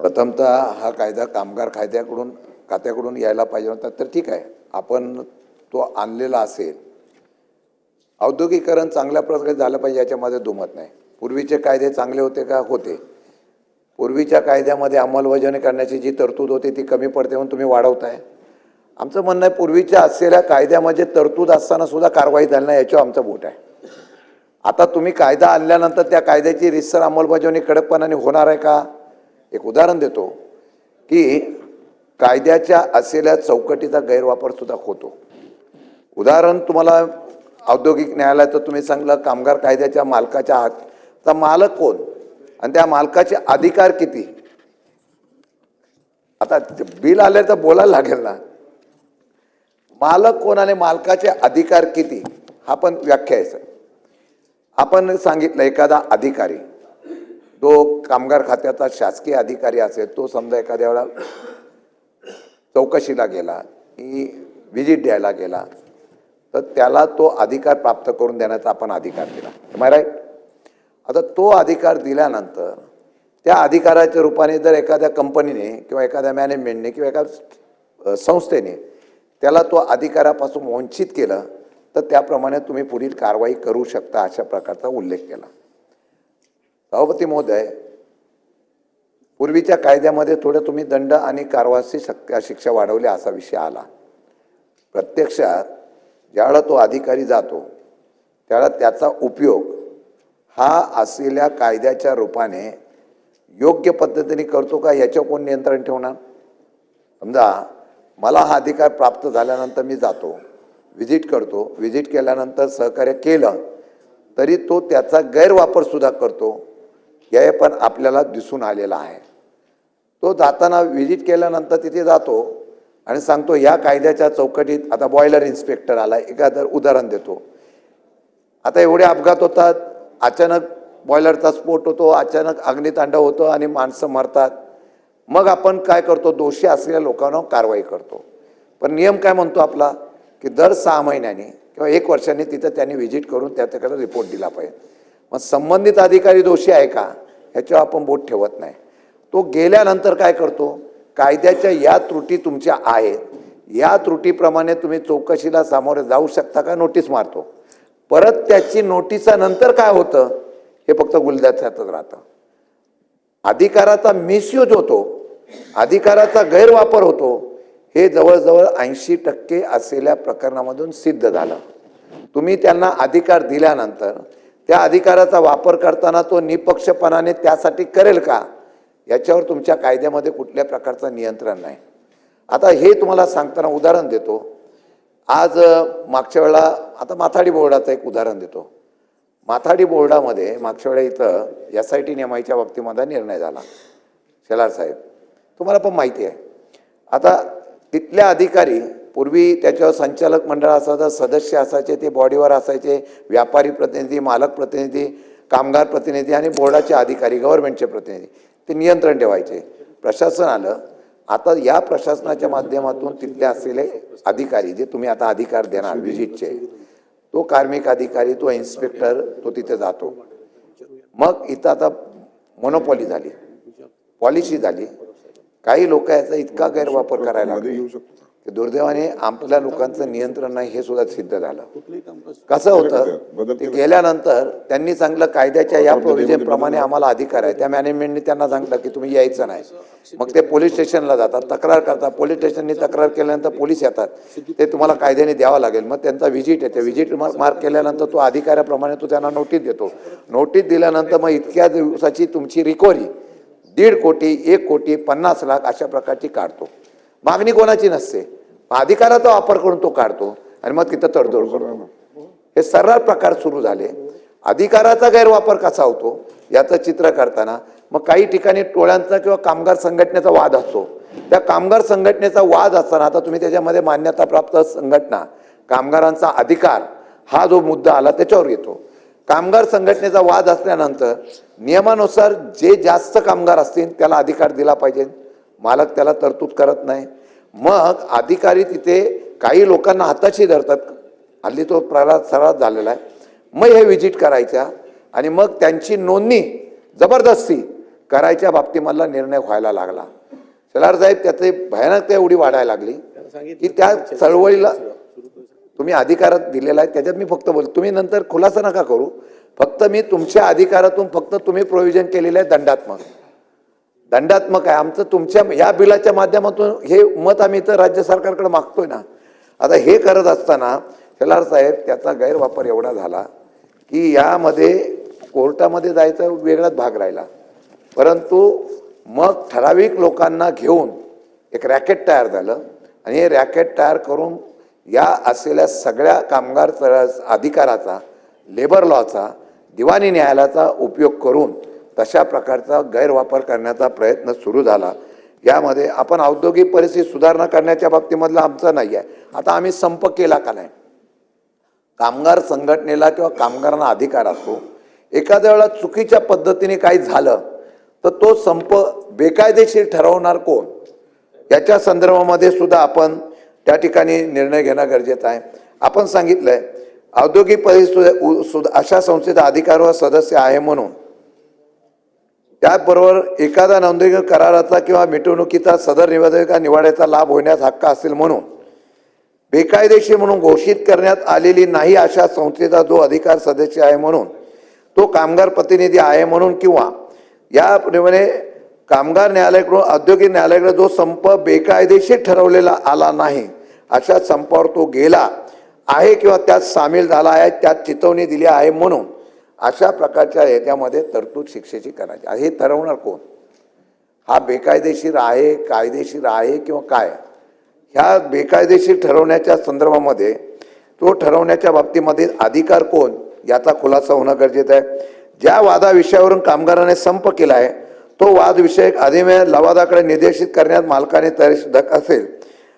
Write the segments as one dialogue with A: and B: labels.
A: प्रथमतः हा कायदा कामगार खात्याकडून यायला पाहिजे होता, तर ठीक आहे, आपण तो आणलेला असेल. औद्योगिकरण चांगल्या प्रकारे झालं पाहिजे याच्यामध्ये दुमत नाही. पूर्वीचे कायदे चांगले होते का? होते. पूर्वीच्या कायद्यामध्ये अंमलबजावणी करण्याची जी तरतूद होती ती कमी पडते म्हणून तुम्ही वाढवताय. आमचं म्हणणं आहे पूर्वीच्या असलेल्या कायद्यामध्ये तरतूद असताना सुद्धा कारवाई झाली नाही, याच्यावर आमचं बोट आहे. आता तुम्ही कायदा आणल्यानंतर त्या कायद्याची रीतसर अंमलबजावणी कडकपणाने होणार आहे का? एक उदाहरण देतो की कायद्याच्या असलेल्या चौकटीचा गैरवापर सुद्धा होतो. उदाहरण तुम्हाला औद्योगिक न्यायालयाचं तुम्ही सांगलं, कामगार कायद्याच्या मालकाच्या हातचा मालक कोण आणि त्या मालकाचे अधिकार किती. आता बिल आले तर बोलायला लागेल ना. मालक कोण आणि मालकाचे अधिकार किती हा पण व्याख्या आहे. आपण सांगितलं एखादा अधिकारी जो कामगार खात्याचा शासकीय अधिकारी असेल, तो समजा एखाद्या वेळा चौकशीला गेला की व्हिजिट द्यायला गेला, तर त्याला तो अधिकार प्राप्त करून देण्याचा आपण अधिकार दिला. Am I right? आता तो अधिकार दिल्यानंतर त्या अधिकाराच्या रूपाने जर एखाद्या कंपनीने किंवा एखाद्या मॅनेजमेंटने किंवा एखाद्या संस्थेने त्याला तो अधिकारापासून वंचित केलं, तर त्याप्रमाणे तुम्ही पुढील कारवाई करू शकता, अशा प्रकारचा उल्लेख केला. सभापती महोदय, पूर्वीच्या कायद्यामध्ये थोडं तुम्ही दंड आणि कारवाईची शिक्षा वाढवली असा विषय आला. प्रत्यक्षात ज्यावेळेला तो अधिकारी जातो त्यावेळेला त्याचा उपयोग हा असलेल्या कायद्याच्या रूपाने योग्य पद्धतीने करतो का, याच्यावर कोण नियंत्रण ठेवणार? समजा मला हा अधिकार प्राप्त झाल्यानंतर मी जातो, व्हिजिट करतो, व्हिजिट केल्यानंतर सहकार्य केलं तरी तो त्याचा गैरवापर सुद्धा करतो, हे पण आपल्याला दिसून आलेला आहे. तो जाताना व्हिजिट केल्यानंतर तिथे जातो आणि सांगतो या कायद्याच्या चौकटीत, आता बॉयलर इन्स्पेक्टर आला, एखादं उदाहरण देतो, आता एवढे अपघात होतात, अचानक बॉयलरचा स्फोट होतो, अचानक अग्नितांडव होतो आणि माणसं मरतात. मग आपण काय करतो? दोषी असलेल्या लोकांना कारवाई करतो. पण नियम काय म्हणतो आपला की दर 6 महिन्यांनी किंवा 1 वर्षांनी तिथं त्यांनी व्हिजिट करून त्याच्याकडे रिपोर्ट दिला पाहिजे. मग संबंधित अधिकारी दोषी आहे का ह्याच्यावर आपण बोट ठेवत नाही. तो गेल्यानंतर काय करतो? कायद्याच्या या त्रुटी तुमच्या आहेत, या त्रुटीप्रमाणे तुम्ही चौकशीला सामोरे जाऊ शकता का, नोटीस मारतो. परत त्याची नोटिसानंतर काय होतं हे फक्त गुलदस्त्यातच राहतं. अधिकाराचा मिसयूज होतो, अधिकाराचा गैरवापर होतो, हे जवळजवळ 80% असलेल्या प्रकरणामधून सिद्ध झालं. तुम्ही त्यांना अधिकार दिल्यानंतर त्या अधिकाराचा वापर करताना तो निपक्षपणाने त्यासाठी करेल का, याच्यावर तुमच्या कायद्यामध्ये कुठल्या प्रकारचं नियंत्रण नाही. आता हे तुम्हाला सांगताना उदाहरण देतो. आज मागच्या वेळेला, आता माथाडी बोर्डाचं एक उदाहरण देतो. माथाडी बोर्डामध्ये मागच्या वेळेला इथं SIT नेमायच्या बाबतीमध्ये निर्णय झाला. शेलार साहेब, तुम्हाला पण माहिती आहे. आता तिथल्या अधिकारी, पूर्वी त्याच्यावर संचालक मंडळ असायचं, सदस्य असायचे, ते बॉडीवर असायचे, व्यापारी प्रतिनिधी, मालक प्रतिनिधी, कामगार प्रतिनिधी आणि बोर्डाचे अधिकारी, गव्हर्नमेंटचे प्रतिनिधी, ते नियंत्रण ठेवायचे. प्रशासन आलं. आता या प्रशासनाच्या माध्यमातून तिथले असलेले अधिकारी, जे तुम्ही आता अधिकार देणार व्हिजिटचे, तो कार्मिक अधिकारी, तो इन्स्पेक्टर, तो तिथे जातो. मग इथं आता मोनोपॉली झाली, पॉलिसी झाली. काही लोक याचा इतका गैरवापर करायला लागले की दुर्दैवाने आपल्या लोकांचं नियंत्रण नाही, हे सुद्धा सिद्ध झालं. कसं होतं ते गेल्यानंतर त्यांनी सांगलं कायद्याच्या या प्रोव्हिजन प्रमाणे आम्हाला अधिकार आहे. त्या मॅनेजमेंटने त्यांना सांगितलं की तुम्ही यायचं नाही. मग ते पोलीस स्टेशनला जातात, तक्रार करतात. पोलीस स्टेशननी तक्रार केल्यानंतर पोलीस येतात, ते तुम्हाला कायद्याने द्यावं लागेल. मग त्यांचा व्हिजिट येते, व्हिजिट मार्क केल्यानंतर तो अधिकाऱ्याप्रमाणे तो त्यांना नोटीस देतो. नोटीस दिल्यानंतर मग इतक्या दिवसाची तुमची रिकव्हरी 1.5 कोटी, 1 कोटी, 50 लाख अशा प्रकारची काढतो. मागणी कोणाची नसते, अधिकाराचा वापर करून तो काढतो आणि मग तिथं तडजोड करतो. हे सर्व प्रकार सुरू झाले. अधिकाराचा गैरवापर कसा होतो याचं चित्र करताना मग काही ठिकाणी टोळ्यांचा किंवा कामगार संघटनेचा वाद असतो. त्या कामगार संघटनेचा वाद असताना आता तुम्ही त्याच्यामध्ये मान्यताप्राप्त संघटना, कामगारांचा अधिकार हा जो मुद्दा आला त्याच्यावर येतो. कामगार संघटनेचा वाद असल्यानंतर नियमानुसार जे जास्त कामगार असतील त्याला अधिकार दिला पाहिजे, मालक त्याला तरतूद करत नाही. मग अधिकारी तिथे काही लोकांना हाताशी धरतात, हल्ली तो सर्रास झालेला आहे. मग हे व्हिजिट करायच्या आणि मग त्यांची नोंदणी जबरदस्ती करायच्या बाबतीमधला निर्णय व्हायला लागला. शेलार साहेब त्याचे भयानकता एवढी वाढायला लागली की त्या चळवळीला तुम्ही अधिकारात दिलेला आहे त्याच्यात मी फक्त बोलतो, तुम्ही नंतर खुलासा नका करू. फक्त मी तुमच्या अधिकारातून फक्त तुम्ही प्रोव्हिजन केलेलं आहे दंडात्मक आहे आमचं. तुमच्या या बिलाच्या माध्यमातून हे मत आम्ही तर राज्य सरकारकडे मागतोय ना. आता हे करत असताना शेलार साहेब त्याचा गैरवापर एवढा झाला की यामध्ये कोर्टामध्ये जायचा वेगळाच भाग राहिला. परंतु मग ठराविक लोकांना घेऊन एक रॅकेट तयार झालं आणि हे रॅकेट तयार करून या असलेल्या सगळ्या कामगार अधिकाराचा, लेबर लॉचा, दिवाणी न्यायालयाचा उपयोग करून तशा प्रकारचा गैरवापर करण्याचा प्रयत्न सुरू झाला. यामध्ये आपण औद्योगिक परिस्थिती सुधारणा करण्याच्या बाबतीमधला आमचं नाही आहे. आता आम्ही संप केला का नाही, कामगार संघटनेला किंवा कामगारांना अधिकार असतो. एखाद्या वेळेला चुकीच्या पद्धतीने काही झालं तर तो संप बेकायदेशीर ठरवणार कोण, याच्या संदर्भामध्ये सुद्धा आपण त्या ठिकाणी निर्णय घेणं गरजेचं आहे. आपण सांगितलंय औद्योगिक परिस्थिती अशा संस्थेचा अधिकार व सदस्य आहे म्हणून त्याबरोबर एखादा नोंदणी कराराचा किंवा मिटवणुकीचा सदर निवाड्याचा लाभ होण्यास हक्क असेल म्हणून बेकायदेशीर म्हणून घोषित करण्यात आलेली नाही अशा संस्थेचा जो अधिकार सदस्य आहे म्हणून तो कामगार प्रतिनिधी आहे म्हणून किंवा याप्रमाणे कामगार न्यायालयाकडून औद्योगिक न्यायालयाकडे जो संप बेकायदेशीर ठरवलेला आला नाही अशा संपावर तो गेला आहे किंवा त्यात सामील झाला आहे, त्यात चितवणी दिली आहे म्हणून अशा प्रकारच्या याच्यामध्ये तरतूद शिक्षेची करायची. हे ठरवणार कोण, हा बेकायदेशीर आहे, कायदेशीर आहे किंवा काय. ह्या बेकायदेशीर ठरवण्याच्या संदर्भामध्ये तो ठरवण्याच्या बाबतीमध्ये अधिकार कोण याचा खुलासा होणं गरजेचं आहे. ज्या वादाविषयावरून कामगाराने संप केला आहे तो वादविषयक अधिनियम लवादाकडे निर्देशित करण्यात मालकाने तयारीशुद्धक असेल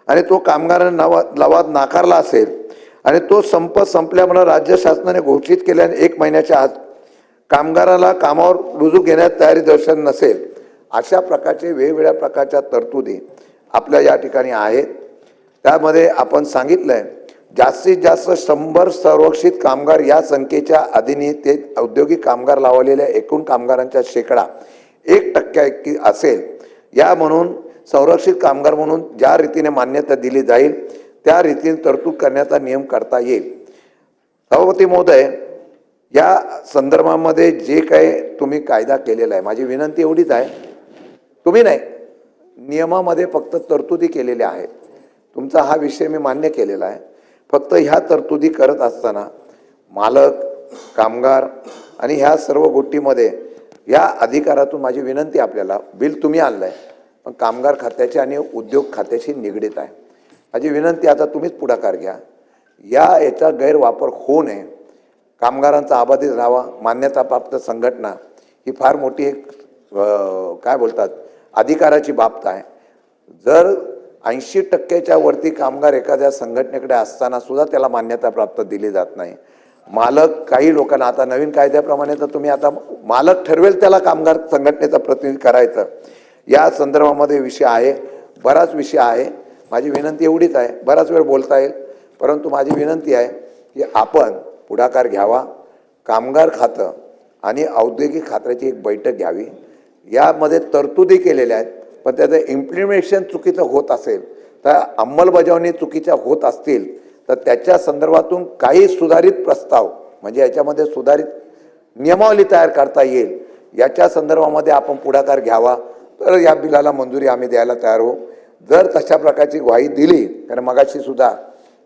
A: आणि तो कामगाराने लवाद नाकारला असेल आणि तो संप संपल्यामुळे राज्य शासनाने घोषित केल्याने 1 महिन्याच्या आत कामगाराला कामावर रुजू घेण्यात तयारी दर्शन नसेल, अशा प्रकारचे वेगवेगळ्या प्रकारच्या तरतुदी आपल्या या ठिकाणी आहेत. त्यामध्ये आपण सांगितलंय जास्तीत जास्त 100 संरक्षित कामगार या संख्येच्या अधीन ते औद्योगिक कामगार लावलेल्या एकूण कामगारांच्या शेकडा 1% असेल. या म्हणून संरक्षित कामगार म्हणून ज्या रीतीने मान्यता दिली जाईल त्या रीतीने तरतूद करण्याचा नियम करता येईल. सभापती महोदय, या संदर्भामध्ये जे काही तुम्ही कायदा केलेला आहे, माझी विनंती एवढीच आहे, तुम्ही नाही नियमामध्ये फक्त तरतुदी केलेल्या आहेत. तुमचा हा विषय मी मान्य केलेला आहे. फक्त ह्या तरतुदी करत असताना मालक, कामगार आणि ह्या सर्व गोष्टीमध्ये या अधिकारातून माझी विनंती आपल्याला, बिल तुम्ही आणलं आहे पण कामगार खात्याची आणि उद्योग खात्याशी निगडीत आहे. माझी विनंती आता तुम्हीच पुढाकार घ्या. याचा गैरवापर होऊ नये, कामगारांचा आबाधित राहावा. मान्यताप्राप्त संघटना ही फार मोठी एक काय बोलतात अधिकाराची बाब आहे. जर 80% वरती कामगार एखाद्या संघटनेकडे असताना सुद्धा त्याला मान्यता प्राप्त दिली जात नाही. मालक, काही लोकांना आता नवीन कायद्याप्रमाणे तर तुम्ही आता मालक ठरवेल त्याला कामगार संघटनेचा प्रतिनिधी करायचं. या संदर्भामध्ये विषय आहे, बराच विषय आहे. माझी विनंती एवढीच आहे, बराच वेळ बोलता येईल परंतु माझी विनंती आहे की आपण पुढाकार घ्यावा. कामगार खातं आणि औद्योगिक खात्याची एक बैठक घ्यावी. यामध्ये तरतुदी केलेल्या आहेत पण त्याचं इम्प्लिमेंटेशन चुकीचं होत असेल तर अंमलबजावणी चुकीच्या होत असतील तर त्याच्या संदर्भातून काही सुधारित प्रस्ताव म्हणजे याच्यामध्ये सुधारित नियमावली तयार करता येईल याच्या संदर्भामध्ये आपण पुढाकार घ्यावा. तर या बिलाला मंजुरी आम्ही द्यायला तयार होऊ. जर तशा प्रकारची ग्वाही दिली, कारण मगाशी सुद्धा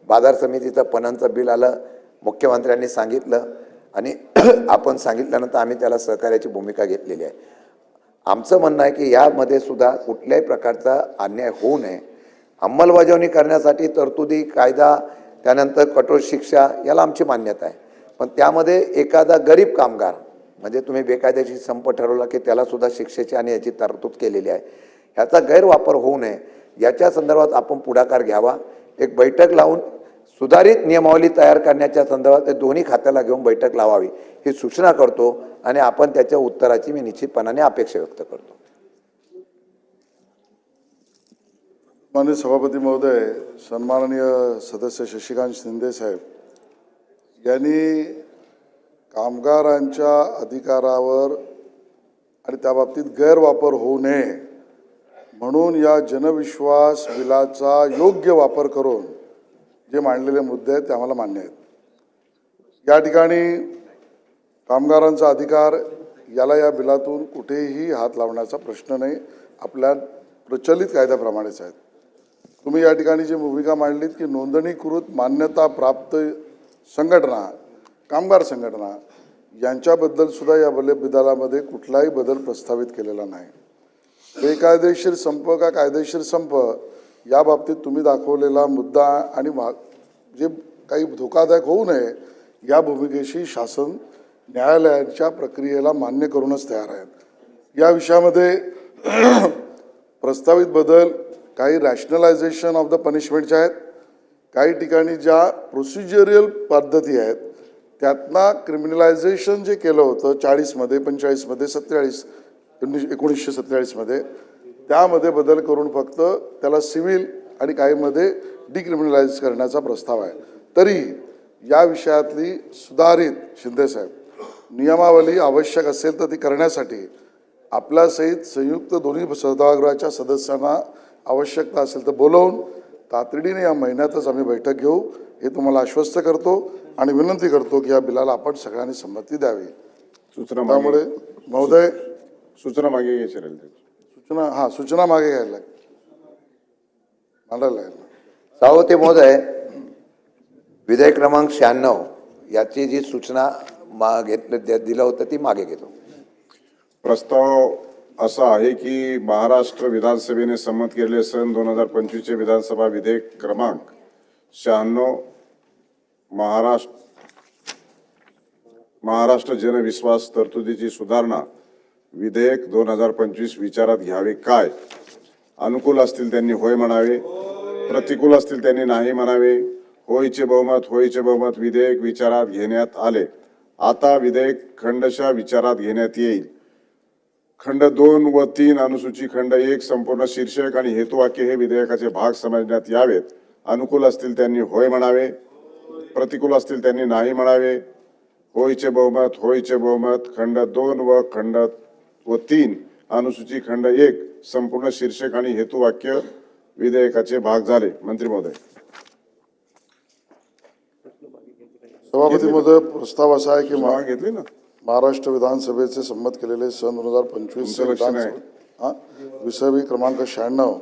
A: बाजार समितीचं पणनचं बिल आलं, मुख्यमंत्र्यांनी सांगितलं आणि आपण सांगितल्यानंतर आम्ही त्याला सहकार्याची भूमिका घेतलेली आहे. आमचं म्हणणं आहे की यामध्ये सुद्धा कुठल्याही प्रकारचा अन्याय होऊ नये. अंमलबजावणी करण्यासाठी तरतुदी, कायदा, त्यानंतर कठोर शिक्षा याला आमची मान्यता आहे. पण त्यामध्ये एखादा गरीब कामगार म्हणजे तुम्ही बेकायदेशीर संप ठरवला की त्याला सुद्धा शिक्षेची आणि याची तरतूद केलेली आहे. ह्याचा गैरवापर होऊ नये याच्या संदर्भात आपण पुढाकार घ्यावा. एक बैठक लावून सुधारित नियमावली तयार करण्याच्या संदर्भात दोन्ही खात्याला घेऊन बैठक लावावी ही सूचना करतो आणि आपण त्याच्या उत्तराची मी निश्चितपणाने अपेक्षा व्यक्त करतो.
B: माननीय सभापती महोदय, सन्माननीय सदस्य शशिकांत शिंदे साहेब यांनी कामगारांच्या अधिकारावर आणि त्या बाबतीत गैरवापर होऊ नये म्हणून या जनविश्वास बिलाचा योग्य वापर करून जे मांडलेले मुद्दे आहेत ते आम्हाला मान्य आहेत। या ठिकाणी कामगारांचा अधिकार याला या बिलातून कुठेही हात लावण्याचा प्रश्न नाही, आपल्या प्रचलित कायद्याप्रमाणेच आहेत। तुम्ही या ठिकाणी जी भूमिका मांडलीत की नोंदणीकृत मान्यता प्राप्त संघटना, कामगार संघटना यांच्याबद्दल सुद्धा या बिलामध्ये कुठलाही बदल प्रस्तावित केलेला नाही। बेकायदेशीर संप का कायदेशीर संप या बाबतीत तुम्ही दाखवलेला मुद्दा आणि जे काही धोकादायक होऊ नये या भूमिकेशी शासन न्यायालयाच्या प्रक्रियेला मान्य करूनच तयार आहेत। या विषयामध्ये प्रस्तावित बदल काही रॅशनलायझेशन ऑफ द पनिशमेंटचे आहेत, काही ठिकाणी ज्या प्रोसिजरियल पद्धती आहेत त्यातनं क्रिमिनलायझेशन जे केलं होतं 40मध्ये 45मध्ये 1947मध्ये त्यामध्ये बदल करून फक्त त्याला सिव्हिल आणि काहीमध्ये डिक्रिमिनलाइज करण्याचा प्रस्ताव आहे। तरी या विषयातली सुधारित शिंदेसाहेब नियमावली आवश्यक असेल तर ती करण्यासाठी आपल्यासहित संयुक्त दोन्ही सभागृहाच्या सदस्यांना आवश्यकता असेल तर बोलवून तातडीने या महिन्यातच आम्ही बैठक घेऊ हे तुम्हाला आश्वस्त करतो आणि विनंती करतो की या बिलाला आपण सगळ्यांनी संमती द्यावी। त्यामुळे महोदय
C: सूचना मागे घ्यायची राहील
B: सूचना मागे घ्यायला मांडायला लागेल।
A: सावते महोदय, विधेयक क्रमांक 96 याची जी सूचना दिलं होतं ती मागे घेतो।
C: प्रस्ताव असा आहे की महाराष्ट्र विधानसभेने संमत केलेले सन 2025 चे विधानसभा विधेयक क्रमांक 96 महाराष्ट्र जनविश्वास तरतुदीची सुधारणा विधेयक 2025 विचारात घ्यावे काय? अनुकूल असतील त्यांनी होय म्हणावे, प्रतिकूल असतील त्यांनी नाही म्हणावे। होयचे बहुमत विधेयक विचारात घेण्यात आले। आता विधेयक खंडशः विचारात घेण्यात येईल। खंड 2 व 3 अनुसूची खंड 1 संपूर्ण शीर्षक आणि हेतुवाक्य हे विधेयकाचे भाग समजण्यात यावेत। अनुकूल असतील त्यांनी होय म्हणावे, प्रतिकूल असतील त्यांनी नाही म्हणावे। होयचे बहुमत खंड 2 व 3 अनुसूची खंड 1 संपूर्ण शीर्षक आणि हेतुवाक्य विधेयकाचे भाग झाले। मंत्री महोदय,
B: सभापती महोदय, प्रस्ताव असा आहे की
C: भाग घेतले ना
B: महाराष्ट्र विधानसभेचे संमत केलेले सन 2025 विषय क्रमांक 96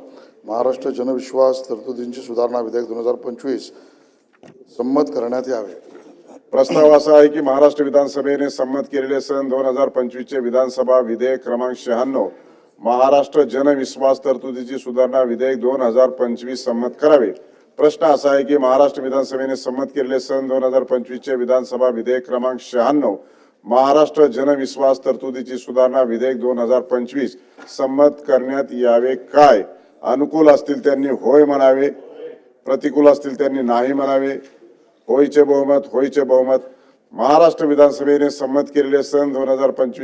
B: महाराष्ट्र जनविश्वास तरतुदींची सुधारणा विधेयक 2025 संमत करण्यात यावे।
C: प्रस्ताव असा आहे की महाराष्ट्र विधानसभेने संमत केलेले सन 2025 चे विधानसभा विधेयक क्रमांक 96 महाराष्ट्र जनविश्वास तरतुदीची सुधारणा विधेयक 2025 संमत करावे। प्रश्न असा आहे की महाराष्ट्र विधानसभेने संमत केलेले सन 2025 चे विधानसभा विधेयक क्रमांक 96 महाराष्ट्र जनविश्वास तरतुदीची सुधारणा विधेयक 2025 संमत करण्यात यावे काय? अनुकूल असतील त्यांनी होय म्हणावे, प्रतिकूल असतील त्यांनी नाही म्हणावे। होयचे बहुमत महाराष्ट्र विधानसभेने संमत केलेले सन 2025